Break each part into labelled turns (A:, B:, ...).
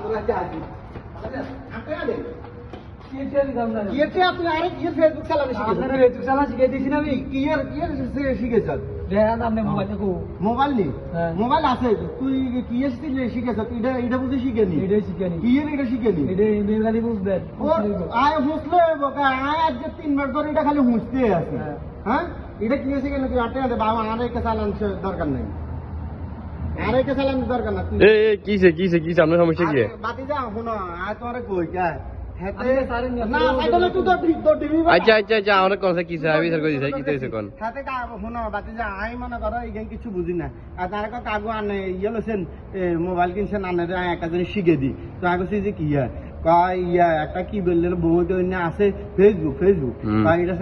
A: তোরা যাবি আটা দে মোবাইল নি মোবাইল আছে তুই কি শিখেছ এটা বুঝে শিখেনি এটা শিখেনি আয় হুঁসলে আয় আজ 3 মাস ধরে এটা খালি হুঁসতে আছে হ্যাঁ এটা কি হয়েছে কেন তুই আটে আটে বাবা আরেকটা চালান দরকার নাই আরেকটা চালান দরকার না
B: কিসে কিসে কিসে আপনার সমস্যা কি
A: বাতি যা শোনো আর তোমার কই কে
B: আচ্ছা আচ্ছা আচ্ছা আমার কোন কিসে আমি স্যার কই দিছি কি হইছে কোন
A: হাতে কা শোনো বাতি যা আই মনে করো ইগেন কিছু বুঝি না আর তার কা কাগু আনে ইয়ে লছেন মোবাইল কিনছেন আনে একটা জিনিস শিখে দি তো আগে যে কি একটা কি বললেন বহুত আছে ফেসবুক এটা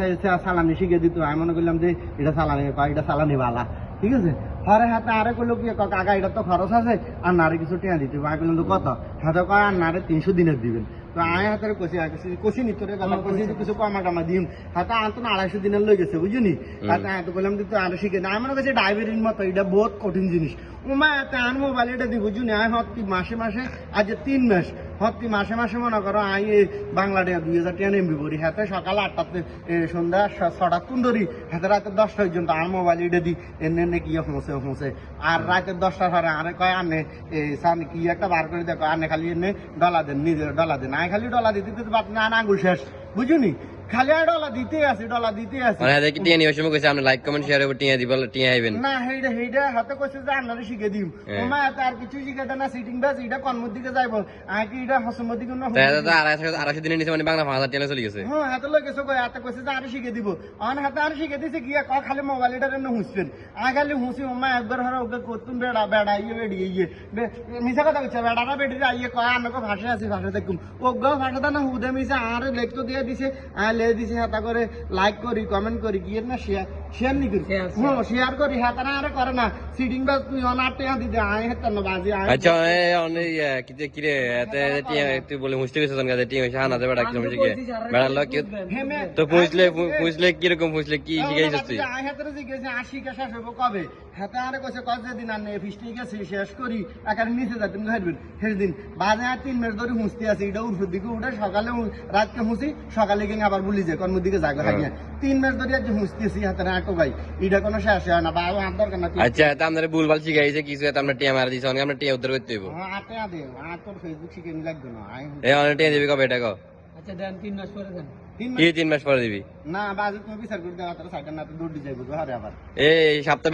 A: চালানি শিখে দিত আমি মনে করলাম যে এটা চালানি এটা চালানি বালা ঠিক আছে হরে হাতে আরে কইলো কি কাকা এটা তো খরচ আছে আর নারে কিছু টিয়া দিতে আমি বললাম তো কত হাতে কয় আর নারে 300 দিনের দিবেন তো আয় হাতের কষি নি তোরে গলা কষি কিছু কমা টমা দিম হাতে আনতো না 250 দিনের লই গেছে বুঝলি হাতে আয় তো বললাম যে তুই আরে শিখে না আমার কাছে ডায়াবেটিস মতো এটা বহুত কঠিন জিনিস উমা এত আন মোবাইল এটা দি বুঝুনি আয় হতি মাসে মাসে আজ 3 মাস হতি মাসে মাসে মনে করো আই বাংলাদেশ 2000 টাকা এমবি ভরি হাতে সকাল 8টাতে সন্ধ্যা 6টা কুন্দরি হাতে রাতে 10টা পর্যন্ত আর মোবাইল এটা দি এনে কি পৌঁছে আর রাতে 10টা পরে আরে কয় আনে সামনে কি একটা বার করে দেখো আনে খালি এনে ডলা দেন নিজের ডলা দেন আই খালি ডলা দিতে দিতে বাপ না আঙ্গুল শেষ বুঝুনি খালি আর ডলা দিতে আছে
B: মানে দেখি টিয়া নিয়ে সময় কইছে আপনি লাইক কমেন্ট শেয়ার করে টিয়া দিবেন টিয়া আইবেন
A: না হেইডা হাতে কইছে যে আপনারে শিখে দিম ওমা আর কিছু শিখে দেন না সিটিং বাস এটা কর্মর দিকে যাইবো আই কি এটা হসমর দিকে না
B: তাই তো 250 দিনের নিচে মানে বাংলা 5000 টাকা চলে গেছে
A: হ্যাঁ হাতে লই গেছে কই হাতে কইছে যে আরে শিখে দিব অন হাতে আর শিখে দিছে কি খালি মোবাইল এটা না হুঁসছেন আই খালি হুঁসি ওমা একবার হরে ওকে কতুন বেড়া ইয়ে মিছা কথা কইছে বেড়াটা বেড়ি আইয়ে কয় আনকো ভাষা আছে ভাষা দেখুম ওগো ভাষাটা না হুদে মিছা আর লেখতো দিয়ে দিছে আই লে দিছে হাতা করে লাইক করি কমেন্ট করি কি না শেয়ার নি করি হ্যাঁ শেয়ার করি হাতা না আরে করে না সিটিং বাস তুই অনাটে দিতে আই হেত না বাজি আই
B: আচ্ছা অনে কিতে কিরে এতে টিয়া তুই বলে মুস্তি কইছ তখন কাজে টিয়া শানা দে বেড়া কি সমস্যা কি বেড়া লোক তো পুছলে কি রকম পুছলে কি শিখাইছিস তুই
A: আই হাতে জিজ্ঞাসা 80 কে শেষ হবে কবে হাতে আরে কইছে কত দিন আনে ফিস্টি গেছে শেষ করি একার নিচে যা তুমি হারবেন শেষ দিন বাজে আর 3 মাস ধরে হুঁসতে আছে এটা উঠে দিকে উঠে সকালে রাতকে হুঁসি সকালে গিয়ে আবার বলি যে কর্ম দিকে যাবে হাইয়া 3 মাস ধরে আজ হুঁসতেছি হাতে আটো ভাই এটা কোনো শেষ হয় না বাবা আর দরকার না
B: আচ্ছা তা আমাদের ভুলভাল শিখাইছে কিছু এটা আমরা টিয়া মার দিছি আমরা টিয়া উদ্ধার করতে হইব
A: হ্যাঁ আটে দে আর তোর ফেসবুক শিখে নি লাগবে না
B: এই অনেক টিয়া দিবি কবে এটা কো
A: আচ্ছা দেন 3 মাস পরে দেন
B: কি 3 মাস পরে দিবি
A: না বাজে তুমি বিচার করে দাও তার সাইডে না তো দৌড় দিয়ে যাইবো হারে আবার
B: এই সপ্তাহ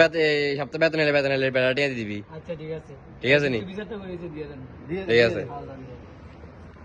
B: বেতন এলে বেড়া টিয়া দিবি
A: আচ্ছা ঠিক আছে
B: ঠিক আছে নি
A: বিচারটা করে দিয়ে দেন
B: ঠিক আছে